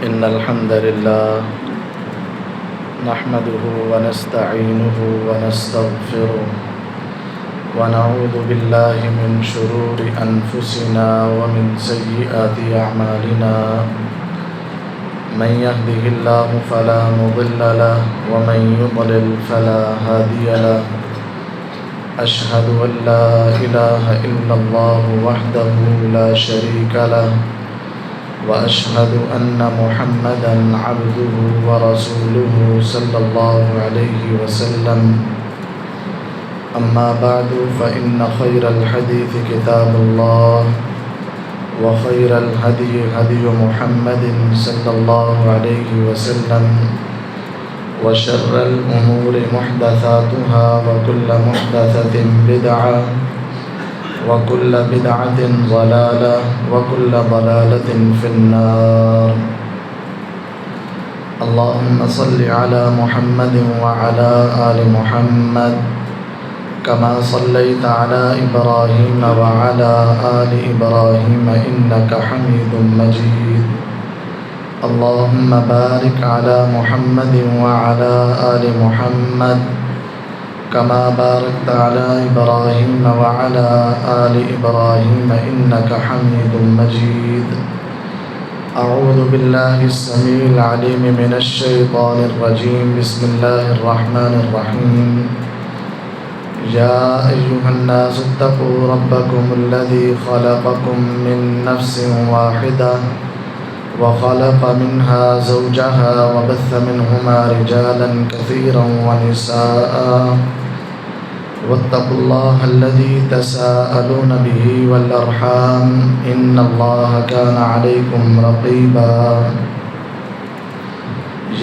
إن الحمد لله نحمده ونستعينه ونستغفره ونعوذ بالله من شرور أنفسنا ومن سيئات أعمالنا من يهده الله فلا مضل له ومن يضلل فلا هادي له أشهد أن لا إله إلا الله وحده لا شريك له وأشهد أن محمدًا عبده ورسوله صلى الله عليه وسلم أما بعد فإن خير الحديث كتاب الله وخير الهدي هدي محمد صلى الله عليه وسلم وشر الأمور محدثاتها وكل محدثة بدعة وكل بدعة ضلالة وكل ضلالة في النار اللهم صل على محمد وعلى آل محمد كما صليت على إبراهيم وعلى آل إبراهيم إنك حميد مجيد اللهم بارك على محمد وعلى آل محمد كما باركت على إبراهيم وعلى آل إبراهيم إنك حميد مجيد أعوذ بالله السميع العليم من الشيطان الرجيم بسم الله الرحمن الرحيم يا أيها الناس اتقوا ربكم الذي خلقكم من نفس واحدة وخلق منها زوجها وبث منهما رجالا كثيرا ونساء واتقوا الله الذي تساءلون به والأرحام إن الله كان عليكم رقيبا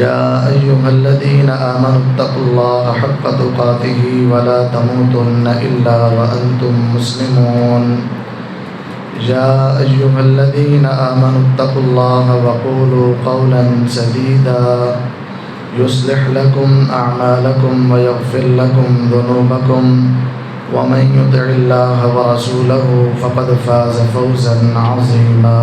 يا أيها الذين آمنوا اتقوا الله حق تقاته ولا تموتن إلا وأنتم مسلمون يا أيها الذين آمنوا اتقوا الله وقولوا قولا سديدا يصلح لكم أعمالكم ويغفر لكم ذنوبكم ومن يطع الله ورسوله فقد فاز فوزا عظيما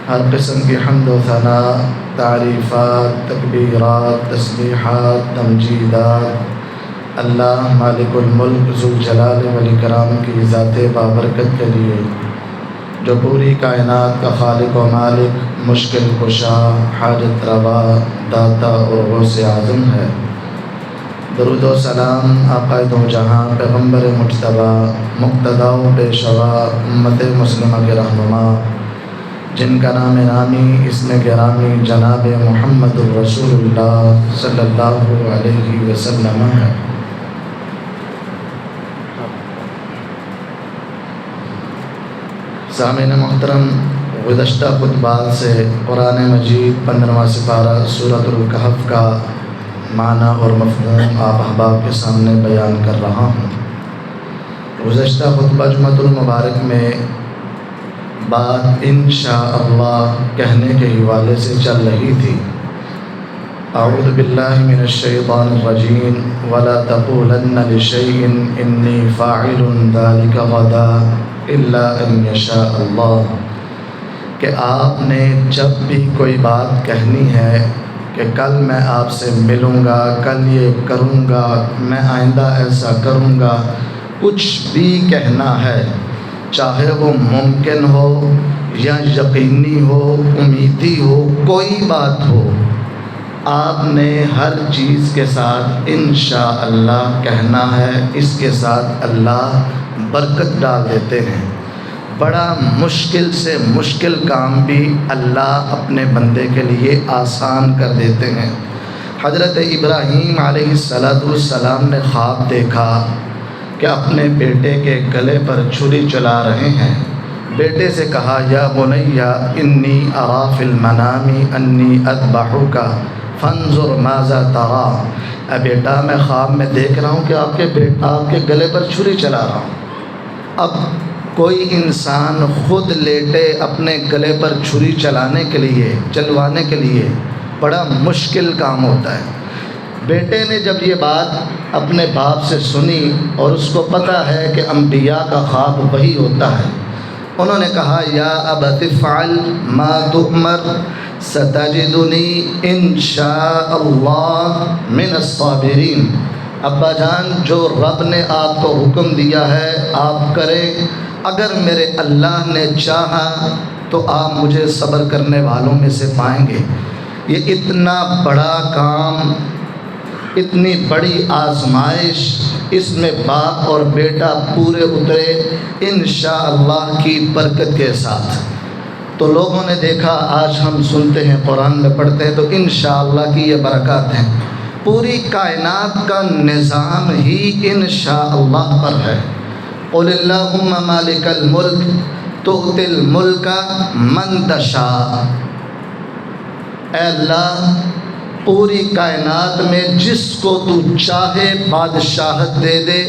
ہر قسم کی حمد و ثناء، تعریفات، تکبیرات، تسبیحات، تمجیدات اللہ مالک الملک ذوالجلال والاکرام کی ذات بابرکت کے لیے، جو پوری کائنات کا خالق و مالک، مشکل کشا، حاجت روا، داتا اور غوث اعظم ہے۔ درود و سلام آقا دو جہاں پیغمبر مجتبی مقتدی و پیشوا امت مسلمہ کے رہنما، جن کا نام نامی اسم گرامی جناب محمد الرسول اللہ صلی اللہ علیہ وسلم ہے۔ سامعین محترم، گزشتہ خطبات سے قرآن مجید 15واں سپارہ سورۃ الکہف کا معنی اور مفہوم آپ احباب کے سامنے بیان کر رہا ہوں۔ گزشتہ خطبہ جمعۃ المبارک میں بات انشاءاللہ کہنے کے حوالے سے چل رہی تھی۔ اعوذ باللہ من الشیطان الرجیم ولا تقولن لشیء انی فاعل ذلک غدا الا ان یشاء اللہ، کہ آپ نے جب بھی کوئی بات کہنی ہے کہ کل میں آپ سے ملوں گا، کل یہ کروں گا، میں آئندہ ایسا کروں گا، کچھ بھی کہنا ہے، چاہے وہ ممکن ہو یا یقینی ہو، امیدی ہو، کوئی بات ہو، آپ نے ہر چیز کے ساتھ انشاءاللہ کہنا ہے۔ اس کے ساتھ اللہ برکت ڈال دیتے ہیں۔ بڑا مشکل سے مشکل کام بھی اللہ اپنے بندے کے لیے آسان کر دیتے ہیں۔ حضرت ابراہیم علیہ السلام نے خواب دیکھا کہ اپنے بیٹے کے گلے پر چھری چلا رہے ہیں۔ بیٹے سے کہا یا بنی انی اری فی المنام انی اذبحک فانظر ماذا تری، اے بیٹا میں خواب میں دیکھ رہا ہوں کہ آپ کے گلے پر چھری چلا رہا ہوں۔ اب کوئی انسان خود لیٹے اپنے گلے پر چھری چلوانے کے لیے بڑا مشکل کام ہوتا ہے۔ بیٹے نے جب یہ بات اپنے باپ سے سنی اور اس کو پتہ ہے کہ انبیاء کا خواب وہی ہوتا ہے، انہوں نے کہا یا ابت افعل ما تؤمر ستجدنی انشاء اللہ من الصابرین۔ ابا جان، جو رب نے آپ کو حکم دیا ہے آپ کریں، اگر میرے اللہ نے چاہا تو آپ مجھے صبر کرنے والوں میں سے پائیں گے۔ یہ اتنا بڑا کام، اتنی بڑی آزمائش، اس میں باپ اور بیٹا پورے اترے انشاءاللہ کی برکت کے ساتھ۔ تو لوگوں نے دیکھا، آج ہم سنتے ہیں، قرآن میں پڑھتے ہیں، تو انشاءاللہ کی یہ برکات ہیں۔ پوری کائنات کا نظام ہی انشاءاللہ پر ہے۔ قل اللہم مالک الملک تؤتی الملک من تشاء۔ اے اللہ، پوری کائنات میں جس کو تو چاہے بادشاہت دے دے،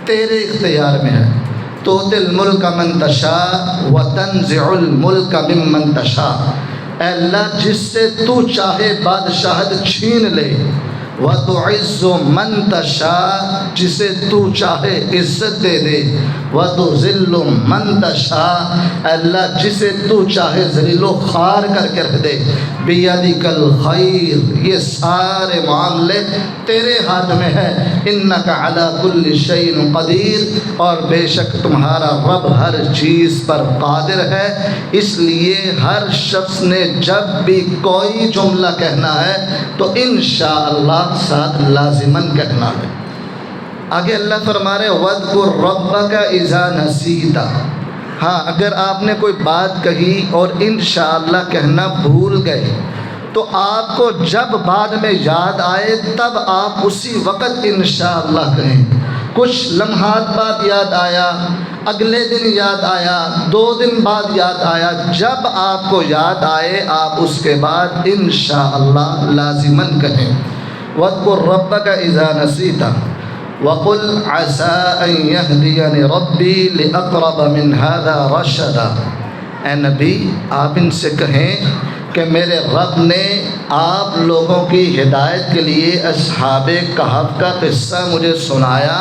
تیرے اختیار میں ہے۔ تؤتی الملک من تشاء وتنزع الملک ممن تشاء۔ اے اللہ، جس سے تو چاہے بادشاہت چھین لے۔ وَتُعِزُّ مَن تَشَاءُ، جسے تو چاہے عزت دے دے۔ وَتُذِلُّ مَن تَشَاءُ، اللہ جسے تو چاہے ذلیل و خوار کر کے رکھ دے۔ بِيَدِكَ الْخَيْرُ، یہ سارے معاملے تیرے ہاتھ میں ہے۔ إِنَّكَ عَلَى كُلِّ شَيْءٍ قَدِيرٌ، اور بے شک تمہارا رب ہر چیز پر قادر ہے۔ اس لیے ہر شخص نے جب بھی کوئی جملہ کہنا ہے تو انشاءاللہ ساتھ لازماً کہنا ہے۔ آگے اللہ فرما رہے وَاذْكُرْ رَبَّكَ إِذَا نَسِيتَ۔ ہاں، اگر آپ نے کوئی بات کہی اور انشاءاللہ کہنا بھول گئے تو آپ کو جب بعد میں یاد آئے تب آپ اسی وقت انشاءاللہ کہیں۔ کچھ لمحات بعد یاد آیا، اگلے دن یاد آیا، 2 دن بعد یاد آیا، جب آپ کو یاد آئے آپ اس کے بعد انشاءاللہ لازماً کہیں۔ وَاذْكُرْ رَبَّكَ إِذَا نَسِيتَ وَقُلْ عَسَىٰ أَن يَهْدِيَنِ رَبِّي لِأَقْرَبَ مِنْ هَذَا رَشَدًا۔ اے نبی، آپ ان سے کہیں کہ میرے رب نے آپ لوگوں کی ہدایت کے لیے اصحاب کہف کا قصہ مجھے سنایا،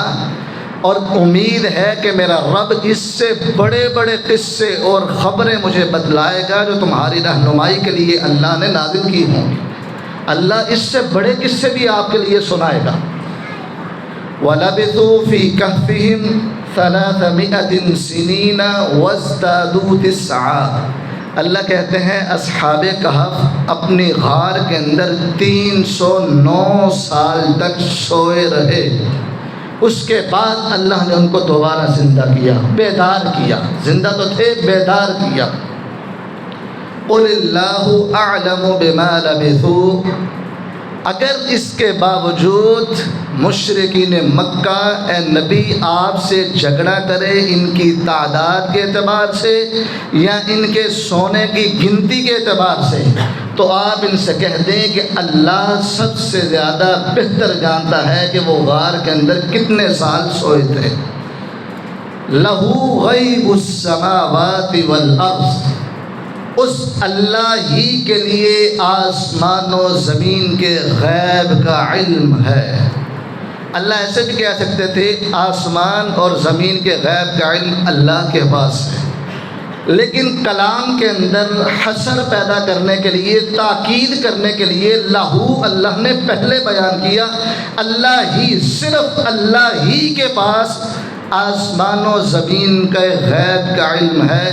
اور امید ہے کہ میرا رب اس سے بڑے بڑے قصے اور خبریں مجھے بتلائے گا جو تمہاری رہنمائی کے لیے اللہ نے نازل کی ہوں گی۔ اللہ اس سے بڑے قصے بھی آپ کے لیے سنائے گا۔ وَلَبِثُوا فِي كَهْفِهِمْ 300 سِنِينَ وَازْدَادُوا 9۔ اللہ کہتے ہیں اصحاب کہف اپنی غار کے اندر 309 سال تک سوئے رہے۔ اس کے بعد اللہ نے ان کو دوبارہ زندہ کیا، بیدار کیا۔ زندہ تو تھے، بیدار کیا۔ قُلِ اللَّهُ أَعْلَمُ بِمَا لَبِثُوا۔ اگر اس کے باوجود مشرکین مکہ اے نبی آپ سے جھگڑا کرے ان کی تعداد کے اعتبار سے یا ان کے سونے کی گنتی کے اعتبار سے، تو آپ ان سے کہہ دیں کہ اللہ سب سے زیادہ بہتر جانتا ہے کہ وہ غار کے اندر کتنے سال سوئے تھے۔ لَهُ غَيْبُ السَّمَاوَاتِ وَالْأَرْضِ، اس اللہ ہی کے لیے آسمان و زمین کے غیب کا علم ہے۔ اللہ ایسے بھی کہہ سکتے تھے آسمان اور زمین کے غیب کا علم اللہ کے پاس ہے، لیکن کلام کے اندر حصر پیدا کرنے کے لیے، تاکید کرنے کے لیے لہو اللہ نے پہلے بیان کیا۔ اللہ ہی، صرف اللہ ہی کے پاس آسمان و زمین کا غیب کا علم ہے۔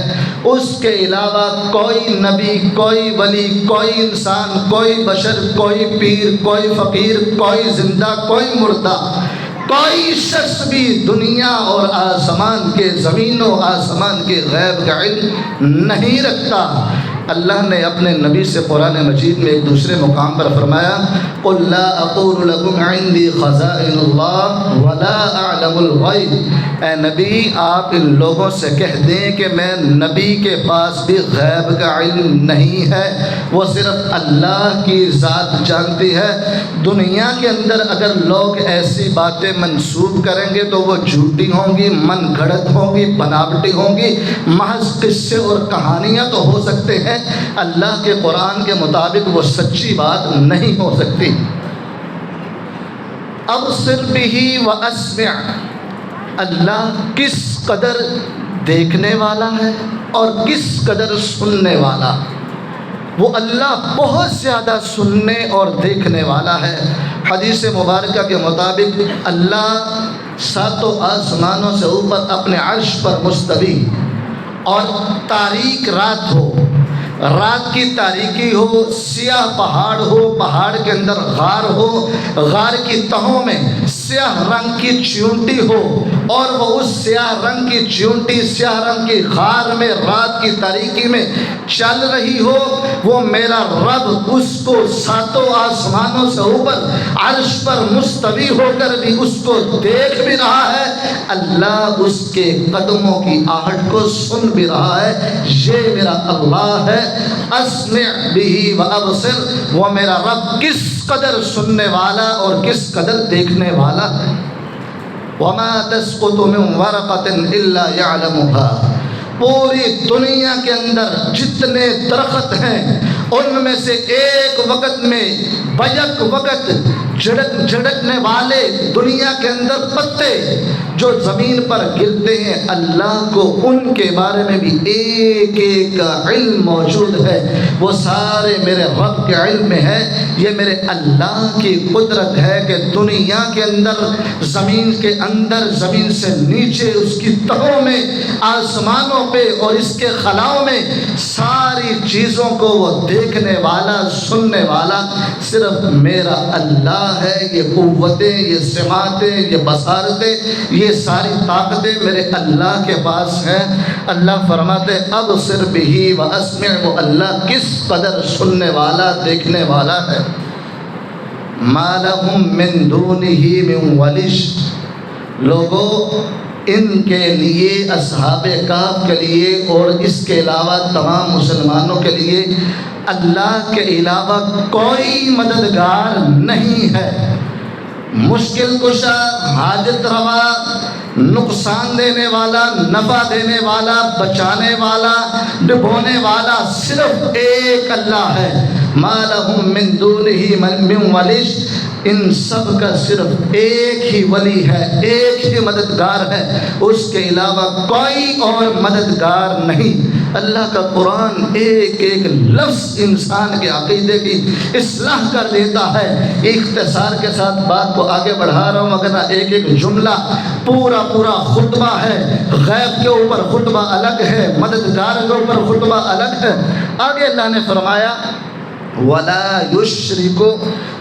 اس کے علاوہ کوئی نبی، کوئی ولی، کوئی انسان، کوئی بشر، کوئی پیر، کوئی فقیر، کوئی زندہ، کوئی مردہ، کوئی شخص بھی دنیا اور آسمان کے، زمین و آسمان کے غیب کا علم نہیں رکھتا۔ اللہ نے اپنے نبی سے قرآن مجید میں ایک دوسرے مقام پر فرمایا قُلْ لَا أَقُولُ لَكُمْ عِنْدِي خَزَائِنُ اللَّهِ وَلَا أَعْلَمُ الْغَيْبَ۔ اے نبی، آپ ان لوگوں سے کہہ دیں کہ میں نبی کے پاس بھی غیب کا علم نہیں ہے، وہ صرف اللہ کی ذات جانتی ہے۔ دنیا کے اندر اگر لوگ ایسی باتیں منسوب کریں گے تو وہ جھوٹی ہوں گی، من گھڑت ہوں گی، بناوٹی ہوں گی، محض قصے اور کہانیاں تو ہو سکتے ہیں، اللہ کے قرآن کے مطابق وہ سچی بات نہیں ہو سکتی۔ ابصر بہ واسمع، اللہ کس قدر دیکھنے والا ہے، اور کس قدر سننے والا. وہ اللہ بہت زیادہ سننے اور دیکھنے والا ہے. حدیث مبارکہ کے مطابق اللہ ساتوں آسمانوں سے اوپر اپنے عرش پر مستوی، اور تاریک رات ہو، رات کی تاریکی ہو، سیاہ پہاڑ ہو، پہاڑ کے اندر غار ہو، غار کی تہوں میں سیاہ رنگ کی چیونٹی ہو، اور وہ اس سیاہ رنگ کی چیونٹی، سیاہ رنگ کی غار میں رات کی تاریکی میں چل رہی ہو، وہ میرا رب اس کو ساتوں آسمانوں سے اوپر عرش پر مستوی ہو کر بھی اس کو دیکھ بھی رہا ہے. اللہ اس کے قدموں کی آہٹ کو سن بھی رہا ہے. یہ میرا اللہ ہے. اسمع به و ابصر. وہ میرا رب کس قدر سننے والا اور کس قدر دیکھنے والا ہے. وما تسقط من ورقة الا يعلمها. پوری دنیا کے اندر جتنے درخت ہیں ان میں سے ایک وقت میں بیک وقت جھڑکنے والے دنیا کے اندر پتے جو زمین پر گرتے ہیں، اللہ کو ان کے بارے میں بھی ایک ایک کا علم موجود ہے. وہ سارے میرے رب کے علم میں ہے. یہ میرے اللہ کی قدرت ہے کہ دنیا کے اندر، زمین کے اندر، زمین سے نیچے، اس کی تہوں میں، آسمانوں پہ اور اس کے خلاؤں میں ساری چیزوں کو وہ دیکھنے والا، سننے والا صرف میرا اللہ ہے. یہ قوتیں، یہ سماعتیں، یہ بصارتیں، یہ ساری طاقتیں میرے اللہ کے پاس ہیں. اللہ فرماتے ابصر بہ و اسمع. وہ اللہ کس قدر سننے والا، دیکھنے والا ہے. ما لہم من دونہ من ولی. لوگوں، ان کے لیے، اصحاب کہف کے لیے اور اس کے علاوہ تمام مسلمانوں کے لیے اللہ کے علاوہ کوئی مددگار نہیں ہے. مشکل کشا، حاجت روا، نقصان دینے والا، نفع دینے والا، بچانے والا، ڈبونے والا صرف ایک اللہ ہے. ما لہم من دونہ من ولی. ان سب کا صرف ایک ہی ولی ہے، ایک ہی مددگار ہے. اس کے علاوہ کوئی اور مددگار نہیں. اللہ کا قرآن ایک ایک لفظ انسان کے عقیدے کی اصلاح کر دیتا ہے. اختصار کے ساتھ بات کو آگے بڑھا رہا ہوں، اگر ایک ایک جملہ پورا خطبہ ہے. غیب کے اوپر خطبہ الگ ہے، مددگار کے اوپر خطبہ الگ ہے. آگے اللہ نے فرمایا وَلَا يُشْرِكُ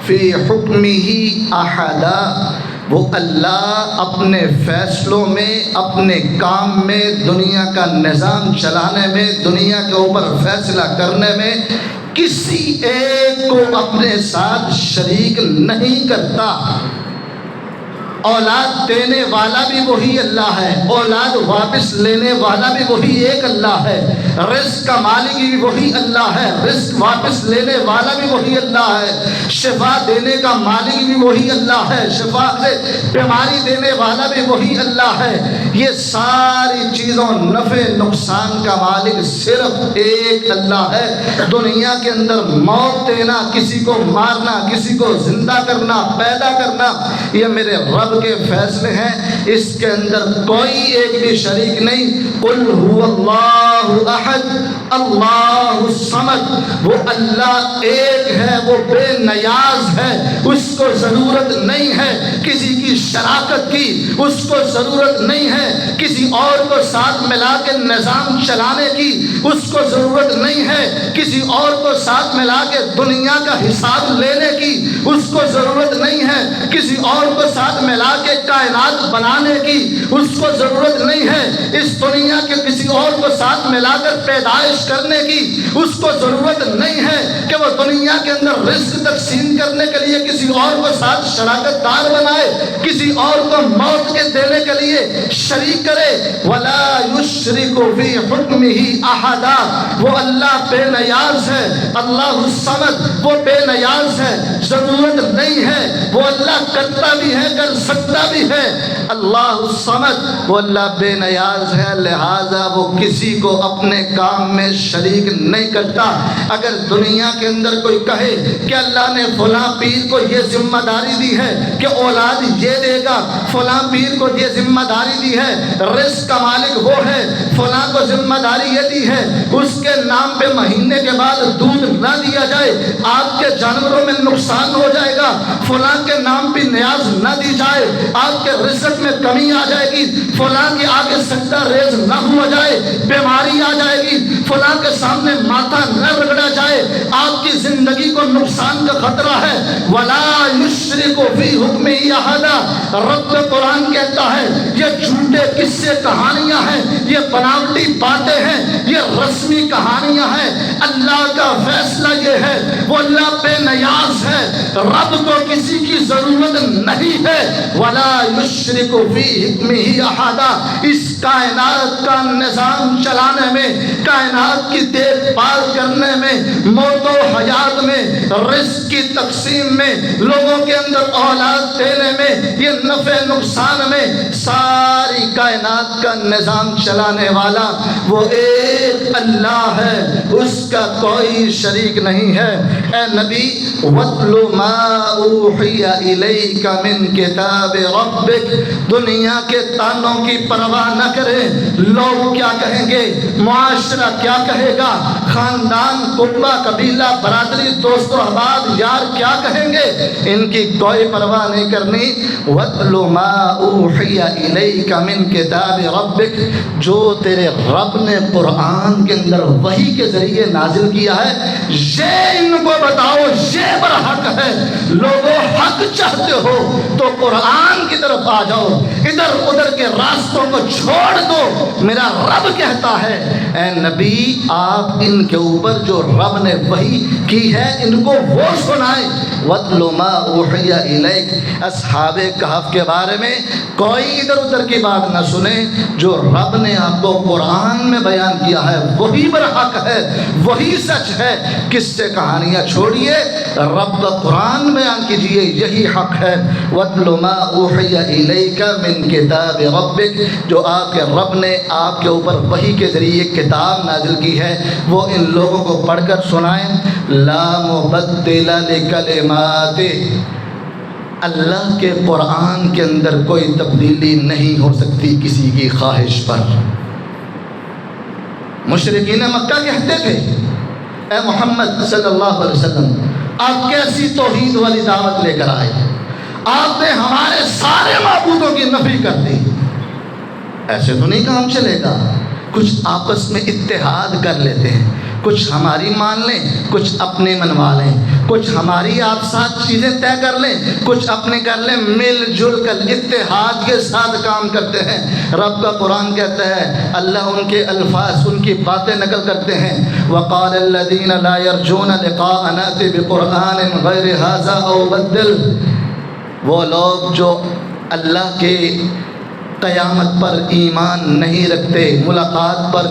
فِي حُكْمِهِ أَحَدًا. وہ اللہ اپنے فیصلوں میں، اپنے کام میں، دنیا کا نظام چلانے میں، دنیا کے اوپر فیصلہ کرنے میں کسی ایک کو اپنے ساتھ شریک نہیں کرتا. اولاد دینے والا بھی وہی اللہ ہے، اولاد واپس لینے والا بھی وہی ایک اللہ ہے. رزق کا مالک بھی وہی اللہ ہے، رزق واپس لینے والا بھی وہی اللہ ہے. شفا دینے کا مالک بھی وہی اللہ ہے، شفا سے بیماری دینے والا بھی وہی اللہ ہے. یہ ساری چیزوں، نفع نقصان کا مالک صرف ایک اللہ ہے. دنیا کے اندر موت دینا، کسی کو مارنا، کسی کو زندہ کرنا، پیدا کرنا، یہ میرے رب کے فیصلے ہیں. اس کے اندر کوئی ایک بھی شریک نہیں. قل هو اللہ احد اللہ الصمد. وہ اللہ ایک ہے، وہ بے نیاز ہے. اس کو ضرورت نہیں ہے کسی کی شراکت کی، اس کو ضرورت نہیں ہے کسی اور کو ساتھ ملا کے نظام چلانے کی، اس کو ضرورت نہیں ہے کسی اور کو ساتھ ملا کے دنیا کا حساب لینے کی، اس کو ضرورت نہیں ہے کسی اور کو ساتھ ملا کے کائنات بنانے کی، اس کو ضرورت نہیں ہے اس دنیا کے کسی اور کو ساتھ ملا کر پیدائش کرنے کی، اس کو ضرورت نہیں ہے کہ وہ دنیا کے اندر رزق تقسیم کرنے کے لیے کسی اور کو ساتھ شراکت دار بنائے، کسی اور کو موت کے دینے کے لیے شریک کرے. ولا یشرک فی حکمہ احدا. وہ اللہ بے نیاز ہے، اللہ الصمد، وہ بے نیاز ہے، ضرورت نہیں ہے. وہ اللہ کرتا بھی ہے، کر سکتا بھی ہے. اللہ الصمد، وہ اللہ بے نیاز ہے، لہٰذا وہ کسی کو اپنے کام میں شریک نہیں کرتا۔ اگر دنیا کے اندر کوئی کہے کہ اللہ نے فلاں پیر کو یہ ذمہ داری دی ہے کہ اولاد یہ دے گا، فلاں پیر کو یہ ذمہ داری دی ہے، رزق کا مالک وہ ہے، فلاں کو ذمہ داری یہ دی ہے، اس کے نام پہ مہینے کے بعد دودھ نہ دیا جائے، آپ کے جانوروں میں نقصان ہو جائے گا، فلاں کے نام پہ نیاز نہ دی جائے، آپ کے رزق میں کمی آ جائے گی، فلاں کے آگے سجدہ ریز نہ ہو جائے، بیماری آ جائے گی، فلاں کے سامنے ماتھا نہ رگڑا جائے، آپ کی زندگی کو نقصان کا خطرہ ہے۔ وَلَا يُشْرِكُ فِي حُكْمِهِ أَحَدًا، رب قرآن کہتا ہے یہ جھوٹے قصے کہانیاں ہیں، یہ بناوٹی باتیں ہیں، یہ رسمی کہانیاں ہیں۔ اللہ کا فیصلہ یہ ہے، وہ اللہ بے نیاز ہے، رب کو کسی کی ضرورت نہیں ہے۔ وَلَا يُشْرِكُ فِي حُكْمِهِ أَحَدًا، اس کائنات کا نظام چلانے میں، کائنات کی دیکھ بھال کرنے میں، موت و حیات میں، رزق کی تقسیم میں، لوگوں کے اندر اولاد دینے میں، یہ نفع نقصان میں، ساری کائنات کا نظام چلانے والا وہ ایک اللہ ہے، اس کا کوئی شریک نہیں ہے۔ اے نبی، وَاتْلُ مَا أُوحِيَ إِلَيْكَ مِنْ كِتَابِ رَبِّكَ، دنیا کے تانوں کی پرواہ نہ کریں، لوگ کیا کہیں گے، معاشرہ کیا کہے گا، خاندان، کنبہ، قبیلہ، برادری، دوست و احباب، یار کیا کہیں گے، ان کی کوئی پرواہ نہیں کرنی۔ وَاتْلُ مَا أُوحِيَ إِلَيْكَ مِنْ كِتَابِ رَبِّكَ، جو تیرے رب نے قرآن کے اندر وحی کے ذریعے نازل کیا ہے، یہ ان کو بتاؤ، یہ برحق ہے۔ لوگوں حق چاہتے ہو تو قرآن کی طرف آ جاؤ، ادھر ادھر کے راستوں کو چھوڑ دو۔ میرا رب کہتا ہے اے نبی، آپ ان کے اوپر جو رب نے وحی کی ہے ان کو وہ سنائیں۔ وَاتْلُ مَا أُوحِيَ إِلَيْكَ، اصحاب کہف کے بارے میں کوئی ادھر ادھر کی بات نہ سنے، جو رب نے آپ کو قرآن میں بیان کیا ہے وہی برحق ہے، وہی سچ ہے۔ کس سے کہانیاں چھوڑیے، رب کا قرآن بیان کیجئے، یہی حق ہے۔ وَاتْلُ مَا أُوحِيَ إِلَيْكَ مِنْ كِتَابِ رَبِّكَ، جو آپ کے رب نے آپ کے اوپر وحی کے ذریعے کتاب نازل کی ہے، وہ ان لوگوں کو پڑھ کر سنائیں۔ لا مبدل لکلماتہ، اللہ کے قرآن کے اندر کوئی تبدیلی نہیں ہو سکتی کسی کی خواہش پر۔ مشرکین مکہ کہتے تھے اے محمد صلی اللہ علیہ وسلم، آپ کیسی توحید والی دعوت لے کر آئے، آپ نے ہمارے سارے معبودوں کی نفی کر دی۔ ایسے تو نہیں کام چلے گا، کچھ آپس میں اتحاد کر لیتے ہیں، کچھ ہماری مان لیں، کچھ اپنے منوا لیں، کچھ ہماری آپ ساتھ چیزیں طے کر لیں، کچھ اپنے کر لیں، مل جل کر اتحاد کے ساتھ کام کرتے ہیں۔ رب کا قرآن کہتا ہے، اللہ ان کے الفاظ، ان کی باتیں نقل کرتے ہیں۔ وَقَالَ الَّذِينَ لَا يَرْجُونَ لِقَاءَنَا ائْتِ بِقُرْآنٍ غَيْرِ هَٰذَا أَوْ بَدِّلْ، وہ لوگ جو اللہ کے قیامت پر ایمان نہیں رکھتے، ملاقات پر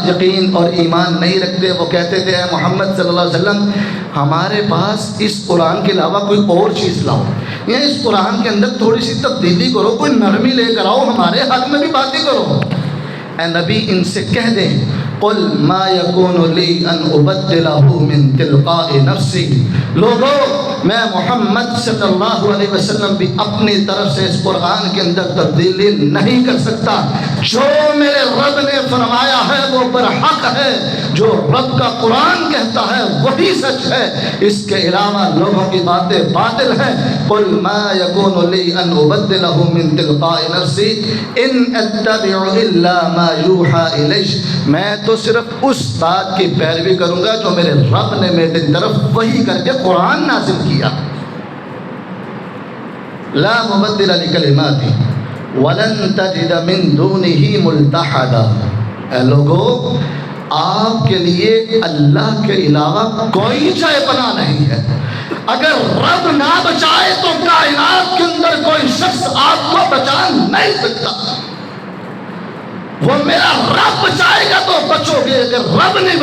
یقین اور ایمان نہیں رکھتے، وہ کہتے تھے اے محمد صلی اللہ علیہ وسلم، ہمارے پاس اس قرآن کے علاوہ کوئی اور چیز لاؤ، یا اس قرآن کے اندر تھوڑی سی تبدیلی کرو، کوئی نرمی لے کر آؤ، ہمارے حق میں بھی باتیں کرو۔ اے نبی، ان سے کہہ دیں قُلْ مَا يَكُونُ لِي أَنْ أُبَدِّلَهُ مِنْ تِلْقَاءِ نَفْسِي، لوگوں میں محمد صلی اللہ علیہ وسلم بھی اپنی طرف سے اس قرآن کے اندر تبدیلی نہیں کر سکتا۔ جو میرے رب نے فرمایا ہے وہ برحق ہے، جو رب کا قرآن کہتا ہے وہی سچ ہے، اس کے علاوہ لوگوں کی باتیں باطل ہیں۔ قُلْ مَا يَكُونُ لِي أَنْ أُبَدِّلَهُ مِنْ تِلْقَاءِ نَفْسِي إِنْ أَتَّبِعُ إِلَّا مَا يُوحَىٰ إِلَيَّ، میں تو صرف اس بات کی پیروی کروں گا جو میرے رب نے میری طرف وحی کر کے قرآن نازل کیا۔ لا مبدل لکلماتہ وَلَن تَجِدَ مِن دُونِهِ مُلْتَحَدًا، اے لوگو، آپ کے لیے اللہ کے علاوہ کوئی جائے پناہ نہیں ہے۔ اگر رب نہ بچائے تو کائنات کے اندر کوئی شخص آپ کو بچا نہیں سکتا۔ وہ میرا رب بچائے گا تو بچو گے، اگر رب نہیں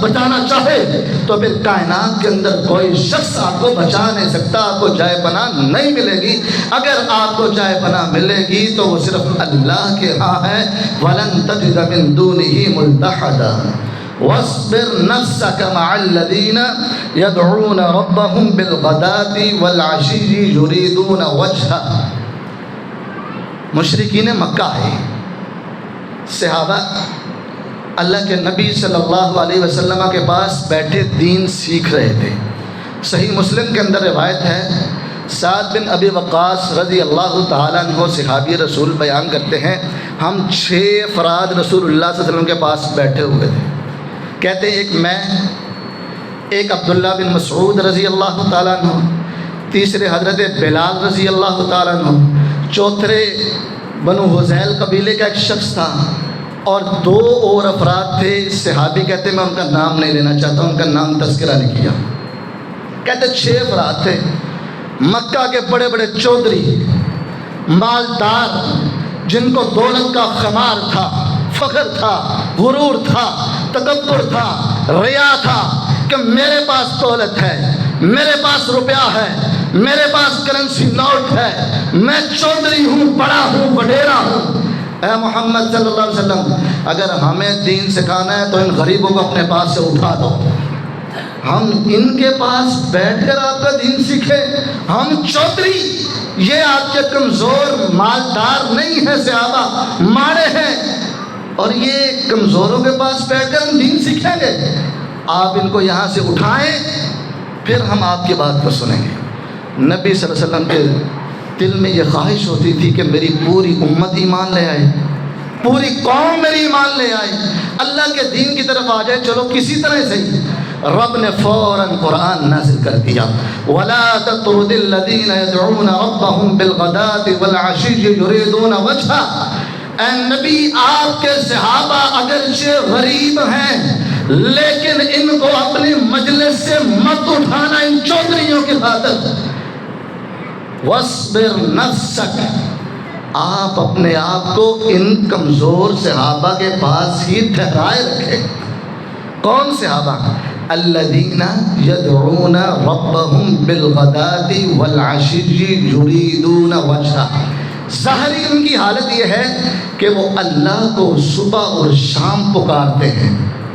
بچانا چاہے تو پھر کائنات کے اندر کوئی شخص آپ کو بچا نہیں سکتا، آپ کو جائے پناہ نہیں ملے گی۔ اگر آپ کو جائے پناہ ملے گی تو وہ صرف اللہ کے ہاں ہے۔ وَلَن تَجِدَ مِن دُونِهِ مُلْتَحَدًا وَاصْبِرْ نَفْسَكَ مَعَ الَّذِينَ يَدْعُونَ رَبَّهُمْ بِالْغَدَاةِ وَالْعَشِيِّ يُرِيدُونَ وَجْهَهُ۔ مشرکین مکہ ہے، صحابہ اللہ کے نبی صلی اللہ علیہ وسلم کے پاس بیٹھے دین سیکھ رہے تھے۔ صحیح مسلم کے اندر روایت ہے، سعد بن ابی وقاص رضی اللہ تعالیٰ عنہ صحابی رسول بیان کرتے ہیں، ہم 6 افراد رسول اللہ صلی اللہ علیہ وسلم کے پاس بیٹھے ہوئے تھے۔ کہتے ہیں ایک میں، ایک عبداللہ بن مسعود رضی اللہ تعالیٰ عنہ، تیسرے حضرت بلال رضی اللہ تعالیٰ عنہ، چوتھے بنو حذیل قبیلے کا ایک شخص تھا، اور 2 اور افراد تھے صحابی، کہتے ہیں میں ان کا نام نہیں لینا چاہتا، ان کا نام تذکرہ نہیں کیا۔ کہتے 6 افراد تھے، مکہ کے بڑے بڑے چودھری، مالدار، جن کو دولت کا خمار تھا، فخر تھا، غرور تھا، تکبر تھا، ریا تھا کہ میرے پاس دولت ہے، میرے پاس روپیہ ہے، میرے پاس کرنسی نوٹ ہے، میں چودھری ہوں، بڑا ہوں، وڈیرا ہوں۔ اے محمد صلی اللہ علیہ وسلم، اگر ہمیں دین سکھانا ہے تو ان غریبوں کو اپنے پاس سے اٹھا دو، ہم ان کے پاس بیٹھ کر آپ کا دین سیکھیں۔ ہم چودھری، یہ آپ کے کمزور مالدار نہیں ہیں، صحابہ ماڑے ہیں، اور یہ کمزوروں کے پاس بیٹھ کر ہم دین سیکھیں گے؟ آپ ان کو یہاں سے اٹھائیں، پھر ہم آپ کی بات کو سنیں گے۔ نبی صلی اللہ علیہ وسلم کے دل میں یہ خواہش ہوتی تھی کہ میری پوری امت ایمان لے آئے، پوری قوم میری ایمان لے آئے، اللہ کے دین کی طرف آ جائے، چلو کسی طرح سے ہی۔ رب نے فوراً قرآن نازل کر دیا، وَلَا تَطْرُدِ الَّذِينَ يَدْعُونَ رَبَّهُمْ بِالْغَدَاةِ وَالْعَشِيِّ يُرِيدُونَ وَجْهَهُ۔ اے نبی، آپ کے صحابہ اگرچہ غریب ہیں لیکن ان کو اپنی مجلس سے مت اٹھانا، ان چودھریوں کی خاطر۔ وَاصْبِرْ نَفْسَكَ، آپ اپنے آپ کو ان کمزور صحابہ کے پاس ہی ٹھہرائے رکھیں۔ کون صحابہ؟ الذین یدعون ربهم بالغداة والعشی یریدون وجہہ۔ ظاہری ان کی حالت یہ ہے کہ وہ اللہ کو صبح اور شام پکارتے ہیں،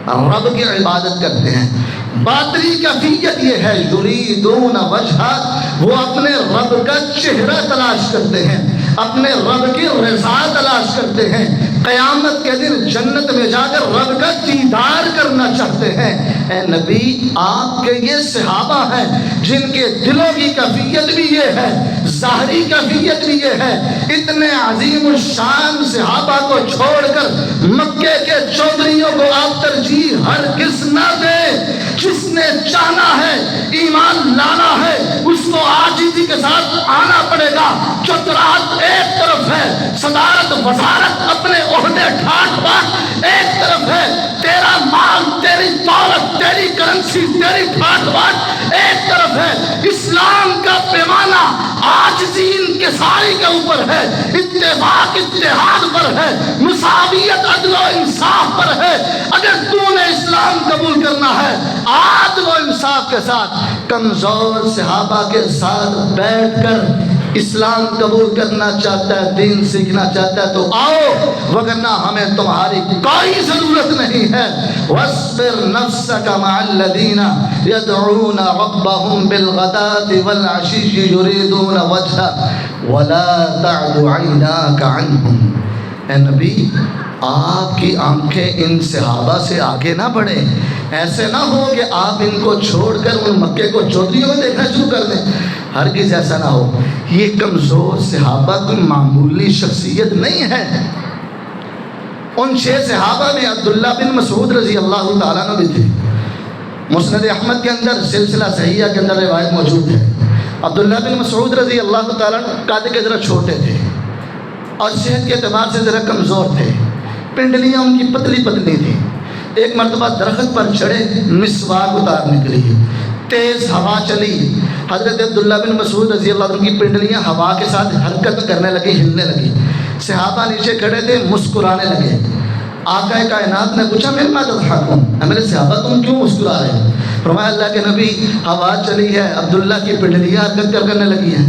رب کی عبادت کرتے ہیں۔ باطنی کیفیت یہ ہے، یریدون وجہہ، وہ اپنے رب کا چہرہ تلاش کرتے ہیں، اپنے رب کی رضا تلاش کرتے ہیں، قیامت کے دن جنت میں جا کر رب کا دیدار کرنا چاہتے ہیں۔ اے نبی، آپ کے یہ صحابہ ہیں جن کے دلوں کی کیفیت بھی یہ ہے، ظاہری کیفیت بھی یہ ہے۔ اتنے عظیم الشان صحابہ کو چھوڑ کر مکے کے چودھریوں کو آپ ترجیح ہرگز نہ دیں۔ جس نے چاہنا ہے ایمان لانا ہے، اس کو عاجزی کے ساتھ آنا پڑے گا۔ چترات ایک طرف ہے، صدارت وزارت اپنے عہدے ٹھاٹ بات ایک طرف ہے، تیرا مال، تیری دولت، تیری کرنسی، تیری ٹھاٹ بات ایک طرف ہے۔ اسلام کا پیمانہ عاجزی انکساری کے اوپر ہے، اتفاق اتحاد پر ہے، مساویت عدل و انصاف پر ہے۔ اگر تو نے اسلام قبول کرنا ہے، عدل و انصاف کے ساتھ کمزور صحابہ کے ساتھ بیٹھ کر اسلام قبول کرنا چاہتا ہے، دین سیکھنا چاہتا ہے تو آؤ، وگرنہ ہمیں تمہاری کوئی ضرورت نہیں ہے۔ وَاصْبِرْ نَفْسَكَ مَعَ الَّذِينَ يَدْعُونَ رَبَّهُمْ بِالْغَدَاةِ وَالْعَشِيِّ يُرِيدُونَ وَجْهَهُ وَلَا تَعْدُ عَيْنَاكَ عَنْهُمْ۔ اے نبی، آپ کی آنکھیں ان صحابہ سے آگے نہ بڑھیں، ایسے نہ ہو کہ آپ ان کو چھوڑ کر ان مکے کو چودھریوں میں دیکھنا شروع کر دیں، ہرگز ایسا نہ ہو۔ یہ کمزور صحابہ کوئی معمولی شخصیت نہیں ہے۔ ان 6 صحابہ میں عبداللہ بن مسعود رضی اللہ تعالیٰ عنہ بھی تھے۔ مسند احمد کے اندر سلسلہ صحیحہ کے اندر روایت موجود ہے۔ عبداللہ بن مسعود رضی اللہ تعالیٰ عنہ قد کے ذرا چھوٹے تھے اور صحت کے اعتبار سے ذرا کمزور تھے، پنڈلیاں ان کی پتلی پتلی تھیں۔ ایک مرتبہ درخت پر چڑھے، مسواک اتارنے کے لیے تیز ہوا چلی، حضرت عبداللہ بن مسعود رضی اللہ عنہ کی پنڈلیاں ہوا کے ساتھ حرکت کرنے لگی، ہلنے لگی۔ صحابہ نیچے کھڑے تھے، مسکرانے لگے۔ آقا کائنات نے پوچھا مما تضحکون، میرے صحابہ تم کیوں مسکرا رہے ہیں؟ فرمایا اللہ کے نبی ہوا چلی ہے، عبداللہ کی پنڈلیاں حرکت کرنے لگی ہیں۔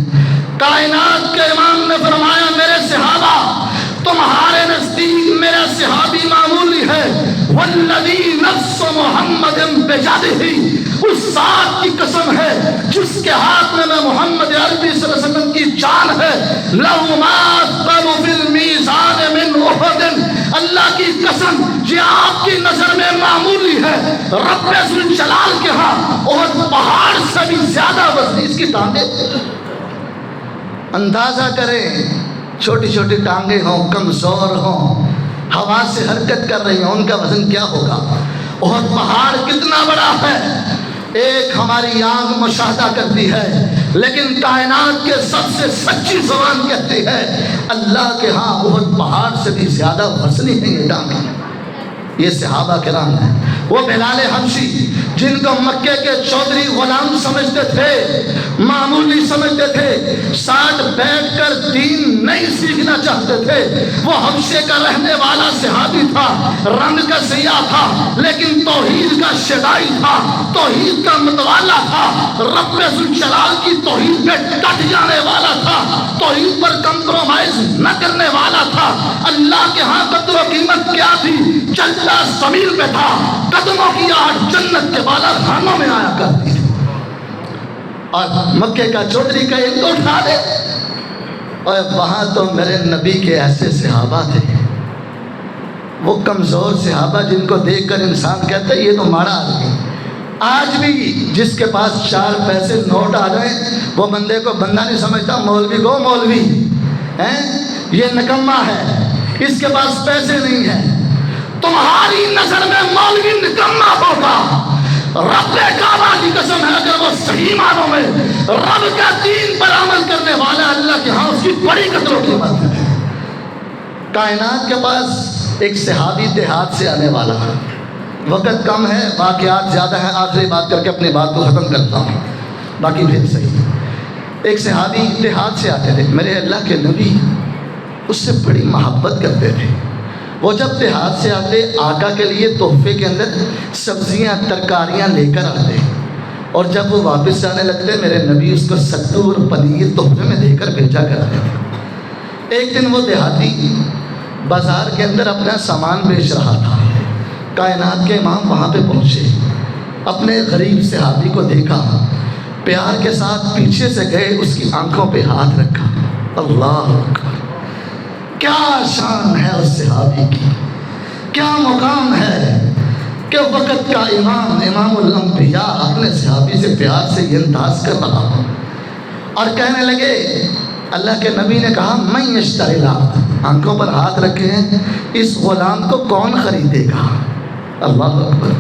کائنات کے امام نے فرمایا میرے صحابہ تمہارے نزدیک میرا صحابی معمولی ہے، والذی نفس محمد بجدہ، اس ذات کی قسم ہے جس کے ہاتھ میں محمد عربی صلی اللہ علیہ وسلم کی جان ہے، لَهُ مَا أَثْقَلُ فِي الْمِيزَانِ مِنْ أُحُدٍ، اللہ کی قسم یہ آپ کی نظر میں معمولی ہے، رب ذوالجلال کے ہاں احد پہاڑ سے بھی زیادہ وزنی اس کی ٹانگیں۔ اندازہ کریں چھوٹی چھوٹی ٹانگیں ہوں، کمزور ہوں، ہوا سے حرکت کر رہی ہیں، ان کا وزن کیا ہوگا؟ احد پہاڑ کتنا بڑا ہے، ایک ہماری آنکھ مشاہدہ کرتی ہے، لیکن کائنات کے سب سے سچی زبان کہتی ہے اللہ کے ہاں احد پہاڑ سے بھی زیادہ وزنی ہے یہ ٹانگیں۔ یہ صحابہ کرام ہیں۔ وہ بلال حبشی جن کو مکے کے چودھری غلام سمجھتے تھے، معمولی سمجھتے تھے، ساتھ بیٹھ کر دین نہیں سیکھنا چاہتے تھے، وہ حبشے کا رہنے والا صحابی تھا، رنگ کا سیاہ تھا لیکن توحید کا شدائی تھا، توحید کا متوالا تھا، رب ذوالجلال کی توحید پہ ڈٹ جانے والا تھا، توحید پر کمپرومائز نہ کرنے والا تھا۔ اللہ کے ہاں قدر و قیمت کیا تھی؟ چلتا زمین پہ تھا، قدموں کی آہٹ جنت کے بالا خانوں میں آیا کرتی تھی، اور مکے کا چودھری کا ایک تو اٹھا دے، اور وہاں تو میرے نبی کے ایسے صحابہ تھے، وہ کمزور صحابہ جن کو دیکھ کر انسان کہتا ہے یہ تو ماڑا آدمی۔ آج بھی جس کے پاس 4 پیسے نوٹ آ جائیں وہ بندے کو بندہ نہیں سمجھتا، مولوی کو مولوی ہیں، یہ نکمہ ہے، اس کے پاس پیسے نہیں ہیں۔ تمہاری نظر میں مولوی نکمہ ہوگا، رب کعبہ کی قسم ہے اگر وہ صحیح معنوں میں رب کا دین پر عمل کرنے والا اللہ کے ہاں اس کی بڑی قدر و قیمت ہے۔ کائنات کے پاس ایک صحابی دیہات سے آنے والا ہے، وقت کم ہے، واقعات زیادہ ہیں، آخری بات کر کے اپنی بات کو ختم کرتا ہوں، باقی پھر صحیح۔ ایک صحابی دیہات سے آتے تھے، میرے اللہ کے نبی اس سے بڑی محبت کرتے تھے۔ وہ جب دیہات سے آتے آقا کے لیے تحفے کے اندر سبزیاں ترکاریاں لے کر آتے، اور جب وہ واپس جانے لگتے میرے نبی اس کو ستو اور پنیر تحفے میں دے کر بھیجا کرتے تھے۔ ایک دن وہ دیہاتی بازار کے اندر اپنا سامان بیچ رہا تھا، کائنات کے امام وہاں پہ پہنچے، اپنے غریب صحابی کو دیکھا، پیار کے ساتھ پیچھے سے گئے، اس کی آنکھوں پہ ہاتھ رکھا۔ اللہ اکبر، کیا شان ہے اس صحابی کی، کیا مقام ہے کہ وقت کا امام، امام الانبیاء اپنے صحابی سے پیار سے یہ انداز کر رہا ہو۔ اور کہنے لگے، اللہ کے نبی نے کہا من یشتری العبد، آنکھوں پر ہاتھ رکھے ہیں، اس غلام کو کون خریدے گا؟ اللہ اکبر۔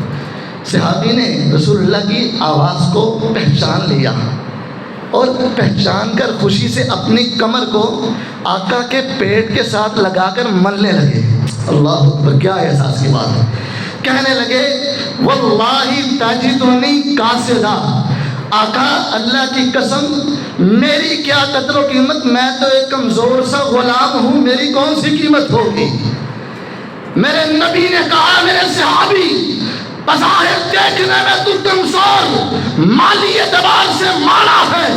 صحابی نے رسول اللہ کی آواز کو پہچان لیا، اور پہچان کر خوشی سے اپنی کمر کو آقا کے پیٹ کے ساتھ لگا کر ملنے لگے۔ اللہ اکبر، کیا احساس کی بات ہے۔ کہنے لگے واللہ تجدنی قاصدا، آقا اللہ کی قسم میری کیا قدر و قیمت، میں تو ایک کمزور سا غلام ہوں، میری کون سی قیمت ہوگی؟ میرے نبی نے کہا میرے صحابی بظاہر دیکھنے میں تو کمزور مالی اعتبار سے ماڑا ہے،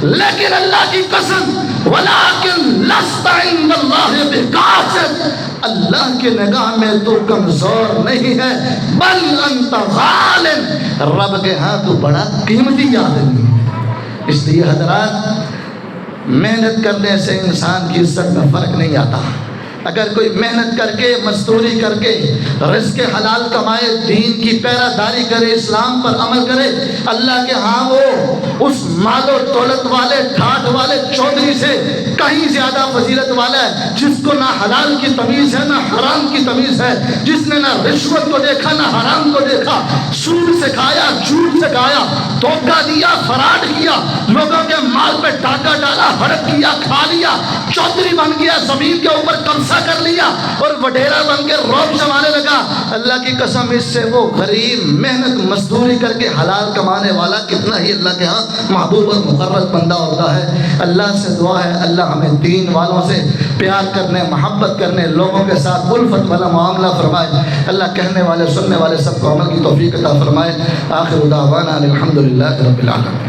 لیکن اللہ کی قسم ولیکن لست عند اللہ بقاصد، اللہ کی نگاہ میں تو کمزور نہیں ہے، بل انت غال، رب کے ہاں تو بڑا قیمتی آدمی ہے۔ اس لیے حضرات، محنت کرنے سے انسان کی عزت میں فرق نہیں آتا۔ اگر کوئی محنت کر کے، مزدوری کر کے رزق حلال کمائے، دین کی پیرا داری کرے، اسلام پر عمل کرے، اللہ کے ہاں وہ اس مال و دولت والے ٹھاٹ والے چودھری سے کہیں زیادہ فضیلت والا ہے، جس کو نہ حلال کی تمیز ہے نہ حرام کی تمیز ہے، جس نے نہ رشوت کو دیکھا نہ حرام کو دیکھا، سود سے کھایا، جھوٹ سے کھایا، دھوکہ دیا، فراڈ کیا، لوگوں کے مال پہ ڈاکہ ڈالا، ہڑپ کیا، کھا لیا، چودھری بن گیا، زمین کے اوپر قبضہ کر لیا اور وڈیرا بن کے روب جمانے لگا۔ اللہ کی قسم اس سے وہ غریب محنت مزدوری کر کے حلال کمانے والا کتنا ہی اللہ کے ہاں محبوب اور مقرر بندہ ہوتا ہے۔ اللہ سے دعا ہے اللہ ہمیں دین والوں سے پیار کرنے، محبت کرنے، لوگوں کے ساتھ الفت والا معاملہ فرمائے۔ اللہ کہنے والے سننے والے سب کو عمل کی توفیق عطا فرمائے۔ آخر دعوانا الحمدللہ رب العالمین۔